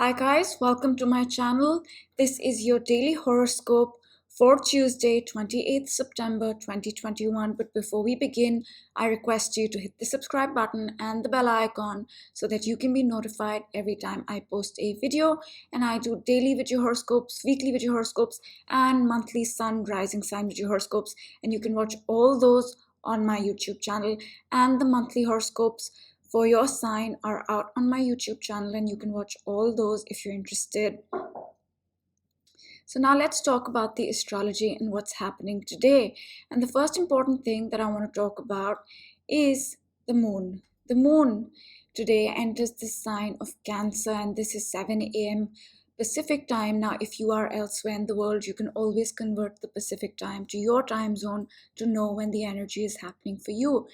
Hi guys, welcome to my channel. This is your daily horoscope for Tuesday, 28th September 2021. But before we begin, I request you to hit the subscribe button and the bell icon so that you can be notified every time I post a video. And I do daily video horoscopes, weekly video horoscopes, and monthly sun rising sign video horoscopes. And you can watch all those on my YouTube channel, and the monthly horoscopes for your sign are out on my YouTube channel, and you can watch all those if you're interested. So now let's talk about the astrology and what's happening today. And the first important thing that I want to talk about is the moon. The moon today enters the sign of Cancer, and this is 7 a.m. Pacific time. Now, if you are elsewhere in the world, you can always convert the Pacific time to your time zone to know when the energy is happening for you.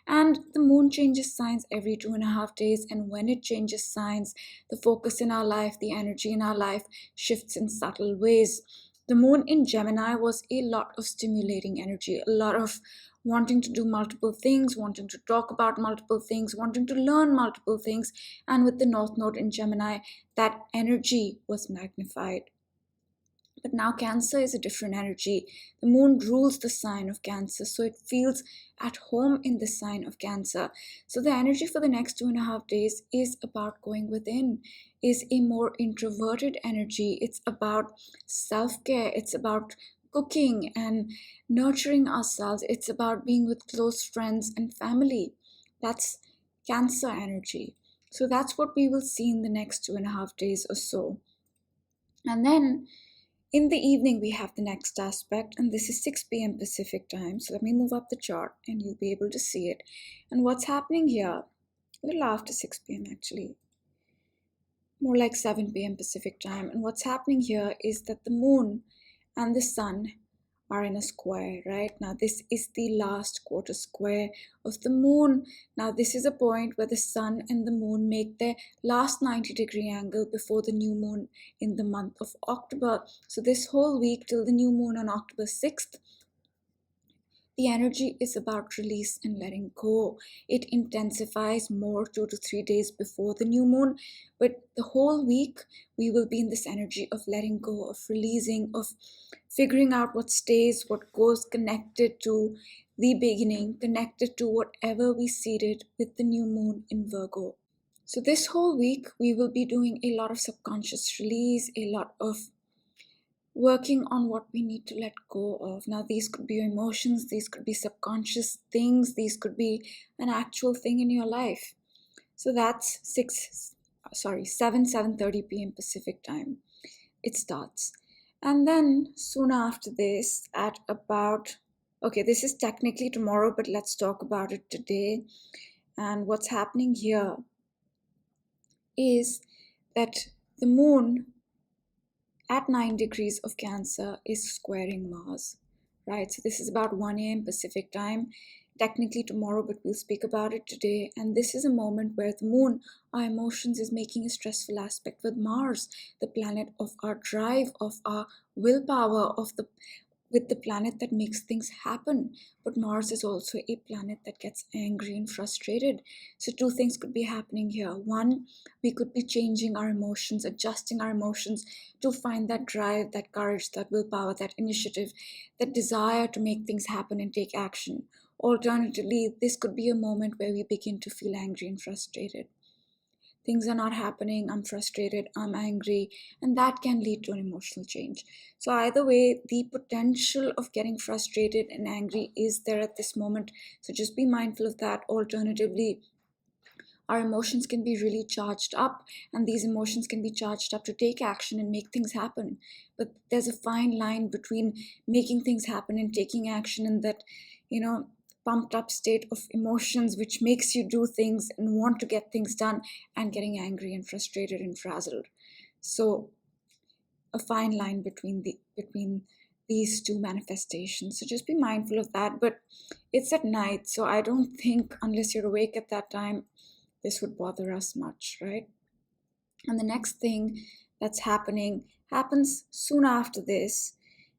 And the moon changes signs every 2.5 days, and when it changes signs, the focus in our life, the energy in our life shifts in subtle ways. The moon in Gemini was a lot of stimulating energy, a lot of wanting to do multiple things, wanting to talk about multiple things, wanting to learn multiple things. And with the North Node in Gemini, that energy was magnified. But now Cancer is a different energy. The moon rules the sign of Cancer, so it feels at home in the sign of Cancer. So the energy for the next 2.5 days is about going within, is a more introverted energy. It's about self-care. It's about cooking and nurturing ourselves. It's about being with close friends and family. That's Cancer energy. So that's what we will see in the next 2.5 days or so. And then in the evening, we have the next aspect, and this is 6 p.m. Pacific time. So let me move up the chart and you'll be able to see it. And what's happening here, a little after 6 p.m. actually, more like 7 p.m. Pacific time. And what's happening here is that the moon and the sun are in a square, right? Now, this is the last quarter square of the moon. Now, this is a point where the sun and the moon make their last 90-degree angle before the new moon in the month of October. So this whole week till the new moon on October 6th, the energy is about release and letting go. It intensifies more 2 to 3 days before the new moon, but the whole week we will be in this energy of letting go, of releasing, of figuring out what stays, what goes, connected to the beginning, connected to whatever we seeded with the new moon in Virgo. So this whole week we will be doing a lot of subconscious release, a lot of working on what we need to let go of. Now, these could be emotions, these could be subconscious things, these could be an actual thing in your life. So that's 7:30 p.m. Pacific time. It starts. And then soon after this, at about, okay, this is technically tomorrow, but let's talk about it today. And what's happening here is that the moon at 9 degrees of Cancer is squaring Mars, right? So this is about 1 a.m. Pacific time, technically tomorrow, but we'll speak about it today. And this is a moment where the moon, our emotions, is making a stressful aspect with Mars, the planet of our drive, of our willpower, with the planet that makes things happen. But Mars is also a planet that gets angry and frustrated. So two things could be happening here. One, we could be changing our emotions, adjusting our emotions to find that drive, that courage, that willpower, that initiative, that desire to make things happen and take action. Alternatively, this could be a moment where we begin to feel angry and frustrated. Things are not happening, I'm frustrated, I'm angry, and that can lead to an emotional change. So either way, the potential of getting frustrated and angry is there at this moment. So just be mindful of that. Alternatively, our emotions can be really charged up, and these emotions can be charged up to take action and make things happen. But there's a fine line between making things happen and taking action, and that, pumped up state of emotions which makes you do things and want to get things done, and getting angry and frustrated and frazzled. So a fine line between these two manifestations. So just be mindful of that. But it's at night, so I don't think, unless you're awake at that time, this would bother us much, right? And the next thing that's happening happens soon after this.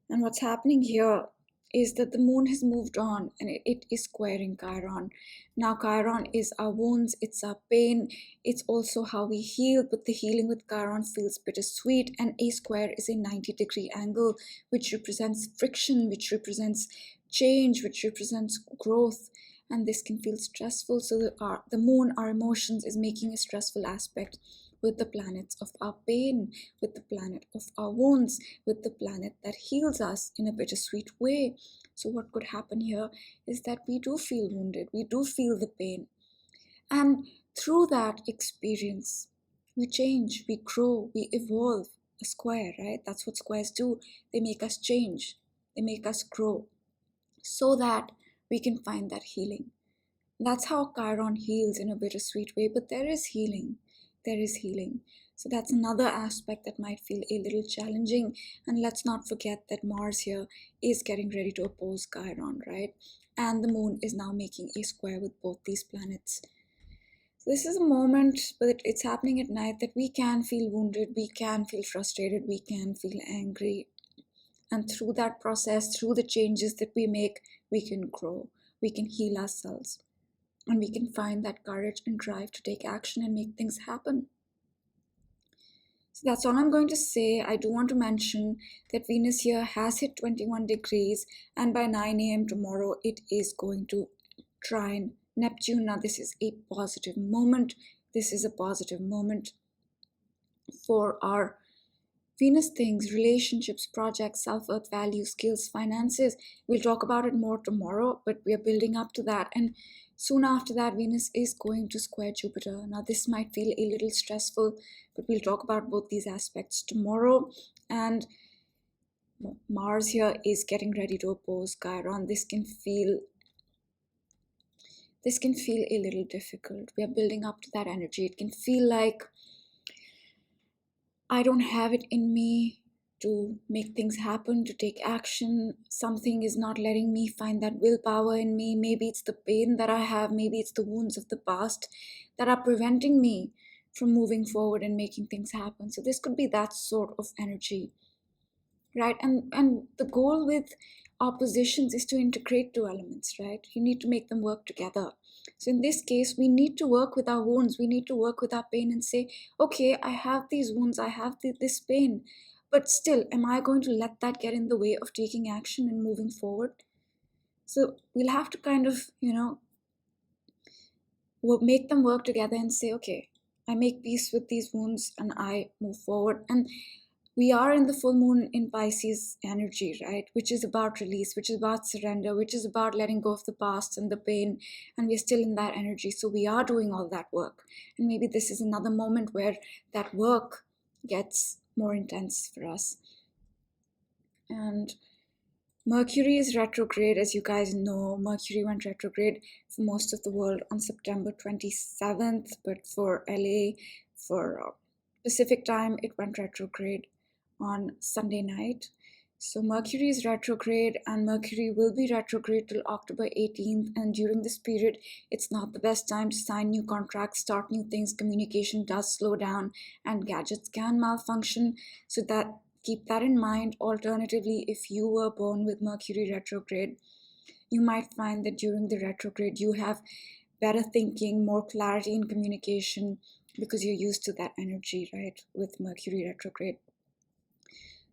And what's happening here is that the moon has moved on and it is squaring Chiron. Now, Chiron is our wounds, it's our pain, it's also how we heal, but the healing with Chiron feels bittersweet. And a square is a 90-degree angle, which represents friction, which represents change, which represents growth. And this can feel stressful. So the moon, our emotions, is making a stressful aspect with the planets of our pain, with the planet of our wounds, with the planet that heals us in a bittersweet way. So what could happen here is that we do feel wounded, we do feel the pain. And through that experience, we change, we grow, we evolve. A square, right? That's what squares do. They make us change, they make us grow, so that we can find that healing. That's how Chiron heals in a bittersweet way, but there is healing. There is healing. So that's another aspect that might feel a little challenging. And let's not forget that Mars here is getting ready to oppose Chiron, right? And the moon is now making a square with both these planets. So this is a moment, but it's happening at night, that we can feel wounded, we can feel frustrated, we can feel angry. And through that process, through the changes that we make, we can grow, we can heal ourselves. And we can find that courage and drive to take action and make things happen. So that's all I'm going to say. I do want to mention that Venus here has hit 21 degrees, and by 9 a.m. tomorrow, it is going to trine Neptune. Now, this is a positive moment. This is a positive moment for our Venus things, relationships, projects, self-worth, values, skills, finances. We'll talk about it more tomorrow, but we are building up to that. And soon after that, Venus is going to square Jupiter. Now, this might feel a little stressful, but we'll talk about both these aspects tomorrow. And Mars here is getting ready to oppose Chiron. This can feel a little difficult. We are building up to that energy. It can feel like I don't have it in me to make things happen, to take action. Something is not letting me find that willpower in me. Maybe it's the pain that I have. Maybe it's the wounds of the past that are preventing me from moving forward and making things happen. So this could be that sort of energy, right? And the goal with oppositions is to integrate two elements, right? You need to make them work together. So in this case, we need to work with our wounds. We need to work with our pain and say, okay, I have these wounds, I have this pain, but still, am I going to let that get in the way of taking action and moving forward? So we'll have to kind of, make them work together and say, okay, I make peace with these wounds and I move forward. And we are in the full moon in Pisces energy, right? Which is about release, which is about surrender, which is about letting go of the past and the pain. And we're still in that energy. So we are doing all that work. And maybe this is another moment where that work gets more intense for us. And Mercury is retrograde, as you guys know. Mercury went retrograde for most of the world on September 27th, but for LA, for Pacific time, it went retrograde on Sunday night. So Mercury is retrograde, and Mercury will be retrograde till October 18th. And during this period, it's not the best time to sign new contracts, start new things. Communication does slow down, and gadgets can malfunction. So keep that in mind. Alternatively, if you were born with Mercury retrograde, you might find that during the retrograde, you have better thinking, more clarity in communication, because you're used to that energy, right, with Mercury retrograde.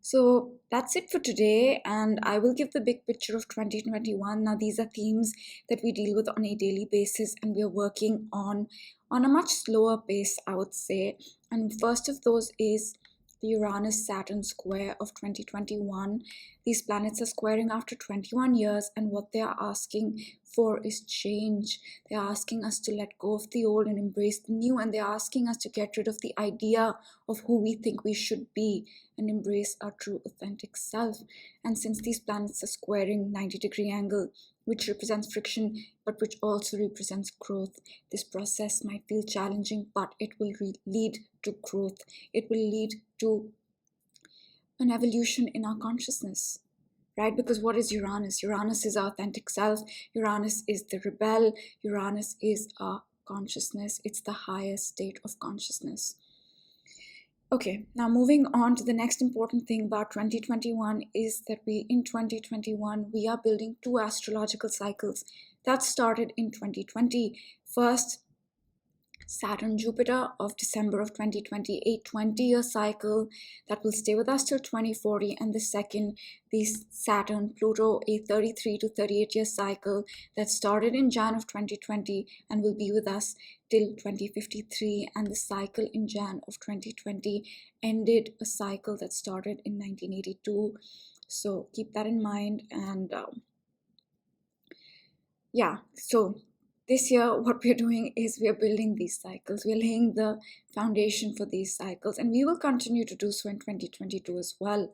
So that's it for today, and I will give the big picture of 2021. Now, these are themes that we deal with on a daily basis, and we are working on a much slower pace, I would say. And first of those is the Uranus-Saturn square of 2021. These planets are squaring after 21 years, and what they are asking for is change. They are asking us to let go of the old and embrace the new, and they are asking us to get rid of the idea of who we think we should be and embrace our true authentic self. And since these planets are squaring 90-degree angle, which represents friction, but which also represents growth, this process might feel challenging, but it will lead to growth. It will lead to an evolution in our consciousness, right? Because what is Uranus? Uranus is our authentic self. Uranus is the rebel. Uranus is our consciousness. It's the highest state of consciousness. Okay, now moving on to the next important thing about 2021 is that in 2021 we are building two astrological cycles that started in 2020. First, Saturn Jupiter of December of 2020, a 20-year cycle that will stay with us till 2040, and the second, the Saturn Pluto, a 33 to 38-year cycle that started in Jan of 2020 and will be with us till 2053. And the cycle in Jan of 2020 ended a cycle that started in 1982. So keep that in mind. And so this year what we're doing is we're building these cycles, we're laying the foundation for these cycles, and we will continue to do so in 2022 as well,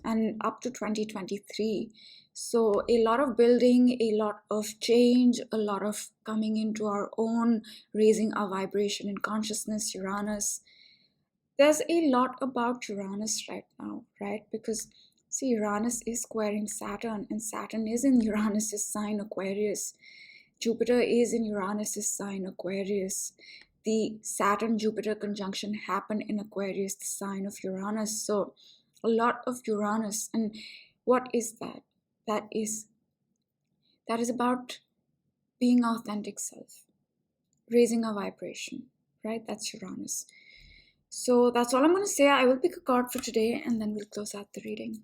and up to 2023. So a lot of building, a lot of change, a lot of coming into our own, raising our vibration and consciousness. Uranus, there's a lot about Uranus right now, right? Because see, Uranus is squaring Saturn, and Saturn is in Uranus's sign Aquarius. Jupiter is in Uranus's sign Aquarius. The Saturn-Jupiter conjunction happened in Aquarius, the sign of Uranus. So a lot of Uranus. And what is that? That is about being authentic self, raising our vibration, right? That's Uranus. So that's all I'm going to say. I will pick a card for today and then we'll close out the reading.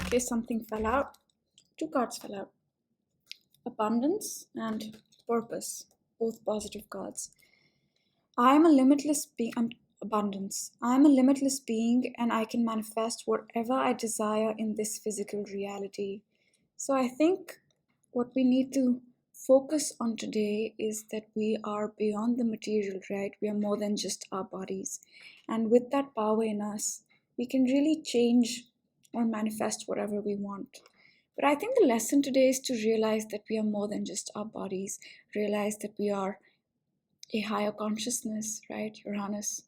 Okay, something fell out. Two cards fell out. Abundance and purpose, both positive cards. I am a limitless being. Abundance. I am a limitless being and I can manifest whatever I desire in this physical reality. So I think what we need to focus on today is that we are beyond the material, right? We are more than just our bodies. And with that power in us, we can really change or manifest whatever we want. But I think the lesson today is to realize that we are more than just our bodies, realize that we are a higher consciousness, right? Uranus.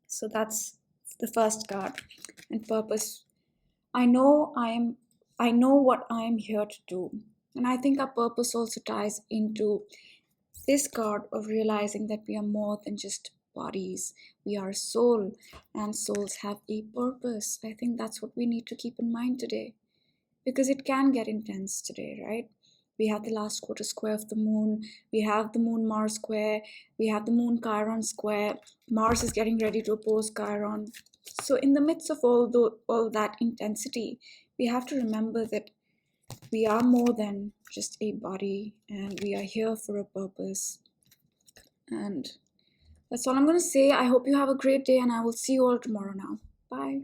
So that's the first card. And purpose. I know what I am here to do. And I think our purpose also ties into this card of realizing that we are more than just bodies. We are a soul, and souls have a purpose. I think that's what we need to keep in mind today, because it can get intense today, right? We have the last quarter square of the moon, we have the moon Mars square, we have the moon Chiron square. Mars is getting ready to oppose Chiron. So in the midst of all that intensity, we have to remember that we are more than just a body and we are here for a purpose. And that's all I'm going to say. I hope you have a great day and I will see you all tomorrow now. Bye.